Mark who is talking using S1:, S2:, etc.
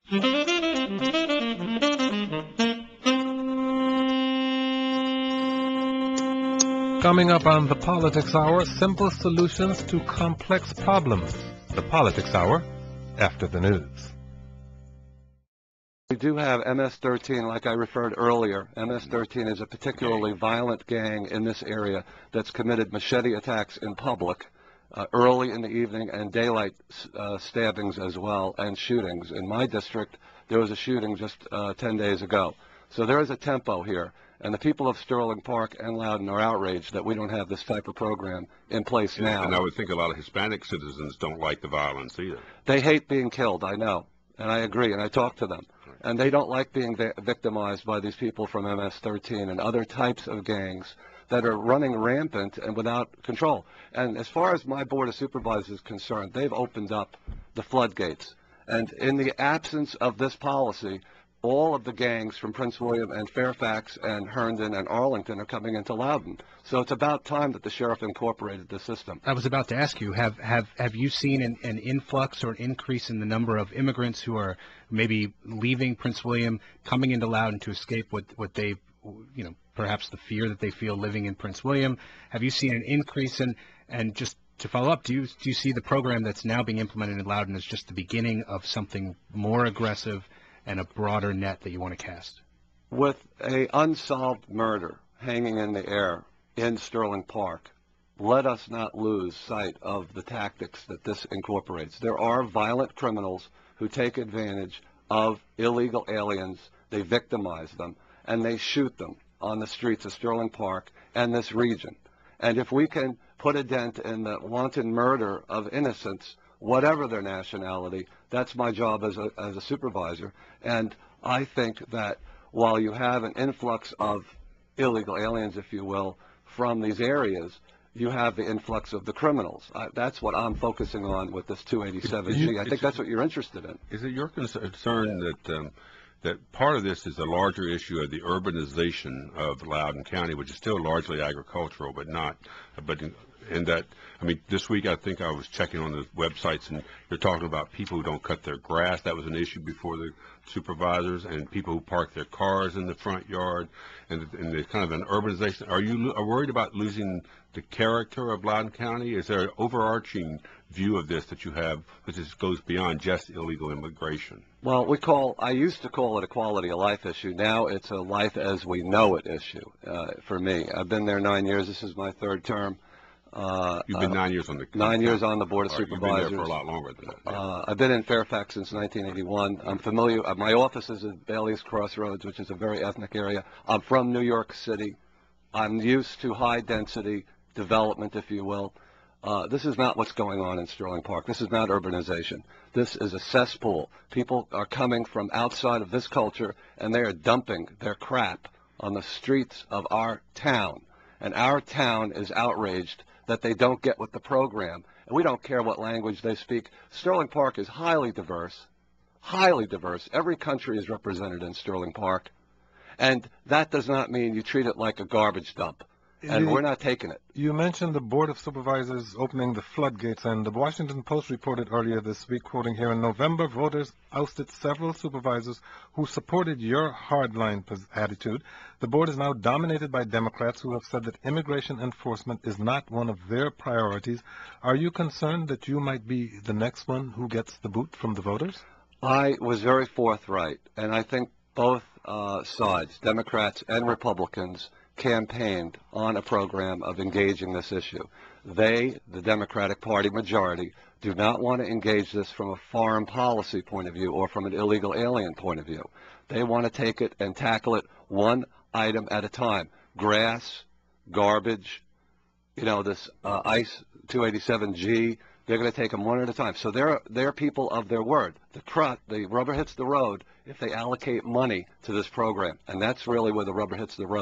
S1: Coming up on the Politics Hour, simple solutions to complex problems. The Politics Hour, after the news.
S2: We do have MS-13, like I referred earlier. MS-13 is a particularly violent gang in this area that's committed machete attacks in public early in the evening, and daylight stabbings as well, and shootings. In my district, there was a shooting just 10 days ago. So there is a tempo here, and the people of Sterling Park and Loudoun are outraged that we don't have this type of program in place now.
S3: And I would think a lot of Hispanic citizens don't like the violence either.
S2: They hate being killed, I know, and I agree, and I talk to them. And they don't like being victimized by these people from MS-13 and other types of gangs that are running rampant and without control. And as far as my Board of Supervisors is concerned, they've opened up the floodgates. And in the absence of this policy, all of the gangs from Prince William and Fairfax and Herndon and Arlington are coming into Loudoun. So it's about time that the sheriff incorporated the system.
S4: I was about to ask you, have you seen an influx or an increase in the number of immigrants who are maybe leaving Prince William, coming into Loudoun to escape what they, perhaps the fear that they feel living in Prince William? Have you seen an increase in, and just to follow up, do you see the program that's now being implemented in Loudoun as just the beginning of something more aggressive and a broader net that you want to cast?
S2: With an unsolved murder hanging in the air in Sterling Park, let us not lose sight of the tactics that this incorporates. There are violent criminals who take advantage of illegal aliens. They victimize them, and they shoot them on the streets of Sterling Park and this region. And if we can put a dent in the wanton murder of innocents, whatever their nationality, that's my job as a supervisor. And I think that while you have an influx of illegal aliens, if you will, from these areas, you have the influx of the criminals. That's what I'm focusing on with this 287G. I think that's what you're interested in.
S3: Is it your concern that part of this is a larger issue of the urbanization of Loudoun County, which is still largely agricultural, and that, I mean, this week I think I was checking on the websites, and you're talking about people who don't cut their grass. That was an issue before the supervisors, and people who park their cars in the front yard, and there's kind of an urbanization. Are you worried about losing the character of Loudoun County? Is there an overarching view of this that you have, which goes beyond just illegal immigration?
S2: Well, I used to call it a quality of life issue. Now it's a life as we know it issue for me. I've been there 9 years. This is my third term.
S3: You've been 9 years on the
S2: 9 years on the Board of Supervisors.
S3: You've been there for a lot longer than that. Yeah.
S2: I've been in Fairfax since 1981. I'm familiar. My office is at Bailey's Crossroads, which is a very ethnic area. I'm from New York City. I'm used to high-density development, if you will. This is not what's going on in Sterling Park. This is not urbanization. This is a cesspool. People are coming from outside of this culture, and they are dumping their crap on the streets of our town. And our town is outraged that they don't get with the program. And we don't care what language they speak. Sterling Park is highly diverse, highly diverse. Every country is represented in Sterling Park. And that does not mean you treat it like a garbage dump. And we're not taking it.
S1: You mentioned the Board of Supervisors opening the floodgates, and the Washington Post reported earlier this week, quoting here, in November, voters ousted several supervisors who supported your hardline attitude. The board is now dominated by Democrats who have said that immigration enforcement is not one of their priorities. Are you concerned that you might be the next one who gets the boot from the voters?
S2: I was very forthright, and I think both sides, Democrats and Republicans, campaigned on a program of engaging this issue. They, the Democratic Party majority, do not want to engage this from a foreign policy point of view or from an illegal alien point of view. They want to take it and tackle it one item at a time. Grass, garbage, this ICE 287G, they're going to take them one at a time. So they're people of their word. The rubber hits the road if they allocate money to this program, and that's really where the rubber hits the road.